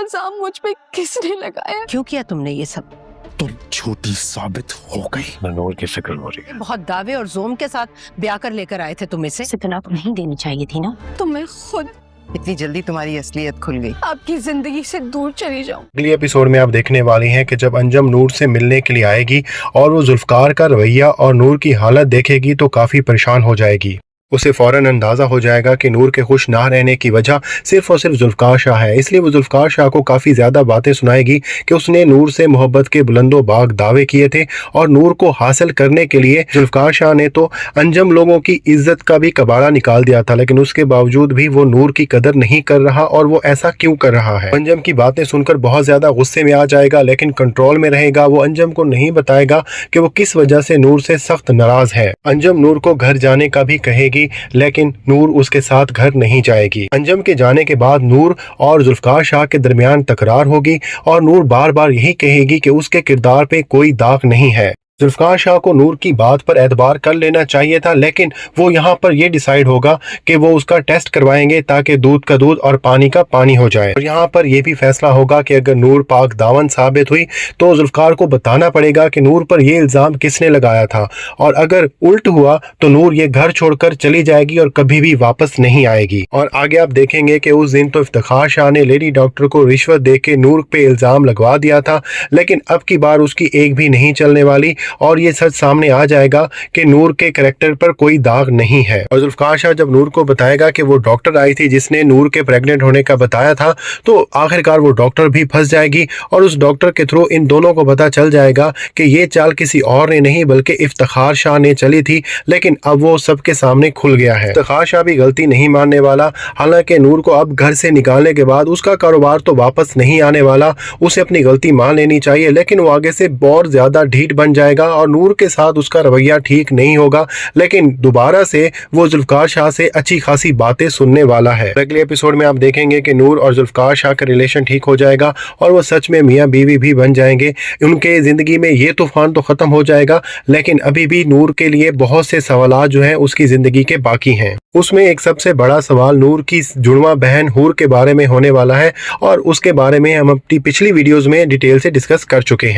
इल्जाम मुझ पे किसने लगाया? क्यों किया तुमने ये सब? तुम झूठी साबित हो गई। नूर की फिक्र हो रही है। बहुत दावे और जोम के साथ ब्याह कर लेकर आए थे तुम इसे। तलाक नहीं देनी चाहिए थी ना। तो मैं खुद इतनी जल्दी तुम्हारी असलियत खुल गई। आपकी जिंदगी से दूर चली जाऊं। अगली एपिसोड में आप देखने वाली हैं कि जब अंजम नूर से मिलने के लिए आएगी और वो जुल्फकार का रवैया और नूर की हालत देखेगी तो काफी परेशान हो जाएगी। उसे फौरन अंदाजा हो जाएगा कि नूर के खुश ना रहने की वजह सिर्फ और सिर्फ जुल्फकार शाह है, इसलिए वो जुल्फकार शाह को काफ़ी ज़्यादा बातें सुनाएगी कि उसने नूर से मोहब्बत के बुलंदो बाग दावे किए थे और नूर को हासिल करने के लिए जुल्फकार शाह ने तो अंजम लोगों की इज्जत का भी कबाड़ा निकाल दिया था, लेकिन उसके बावजूद भी वो नूर की कदर नहीं कर रहा और वो ऐसा क्यों कर रहा है। अंजम की बातें सुनकर बहुत ज़्यादा गुस्से में आ जाएगा, लेकिन कंट्रोल में रहेगा। वो अंजम को नहीं बताएगा कि वो किस वजह से नूर से सख्त नाराज है। अंजम नूर को घर जाने का भी कहेगी, लेकिन नूर उसके साथ घर नहीं जाएगी। अंजम के जाने के बाद नूर और जुल्फकार शाह के दरमियान तकरार होगी और नूर बार बार यही कहेगी कि उसके किरदार पे कोई दाग नहीं है। जुल्फकार शाह को नूर की बात पर एतबार कर लेना चाहिए था, लेकिन वो यहाँ पर ये डिसाइड होगा कि वो उसका टेस्ट करवाएंगे ताकि दूध का दूध और पानी का पानी हो जाए। और यहाँ पर यह भी फैसला होगा कि अगर नूर पाक दामन साबित हुई तो जुल्फकार को बताना पड़ेगा कि नूर पर यह इल्ज़ाम किसने लगाया था, और अगर उल्ट हुआ तो नूर ये घर छोड़कर चली जाएगी और कभी भी वापस नहीं आएगी। और आगे आप देखेंगे कि उस दिन तो इफ्तिखार शाह ने लेडी डॉक्टर को रिश्वत दे के नूर पे इल्ज़ाम लगवा दिया था, लेकिन अब की बार उसकी एक भी नहीं चलने वाली और ये सच सामने आ जाएगा कि नूर के कैरेक्टर पर कोई दाग नहीं है। और जुल्फकार शाह जब नूर को बताएगा कि वो डॉक्टर आई थी जिसने नूर के प्रेग्नेंट होने का बताया था, तो आखिरकार वो डॉक्टर भी फंस जाएगी और उस डॉक्टर के थ्रू इन दोनों को पता चल जाएगा कि ये चाल किसी और ने नहीं बल्कि इफ्तिखार शाह ने चली थी, लेकिन अब वो सबके सामने खुल गया है। इफ्तिखार शाह भी गलती नहीं मानने वाला, हालांकि नूर को अब घर से निकालने के बाद उसका कारोबार तो वापस नहीं आने वाला, उसे अपनी गलती मान लेनी चाहिए, लेकिन वो आगे से बहुत ज्यादा ढीठ बन जाएगा और नूर के साथ उसका रवैया ठीक नहीं होगा, लेकिन दोबारा से वो जुल्फकार शाह से अच्छी खासी बातें सुनने वाला है। अगले एपिसोड में आप देखेंगे कि नूर और जुल्फकार शाह का रिलेशन ठीक हो जाएगा और वो सच में मियाँ बीवी भी बन जाएंगे। उनके जिंदगी में ये तूफान तो खत्म हो जाएगा, लेकिन अभी भी नूर के लिए बहुत से सवाल जो हैं उसकी जिंदगी के बाकी हैं। उसमें एक सबसे बड़ा सवाल नूर की जुड़वा बहन हूर के बारे में होने वाला है और उसके बारे में हम अपनी पिछली वीडियोस में डिटेल से डिस्कस कर चुके हैं।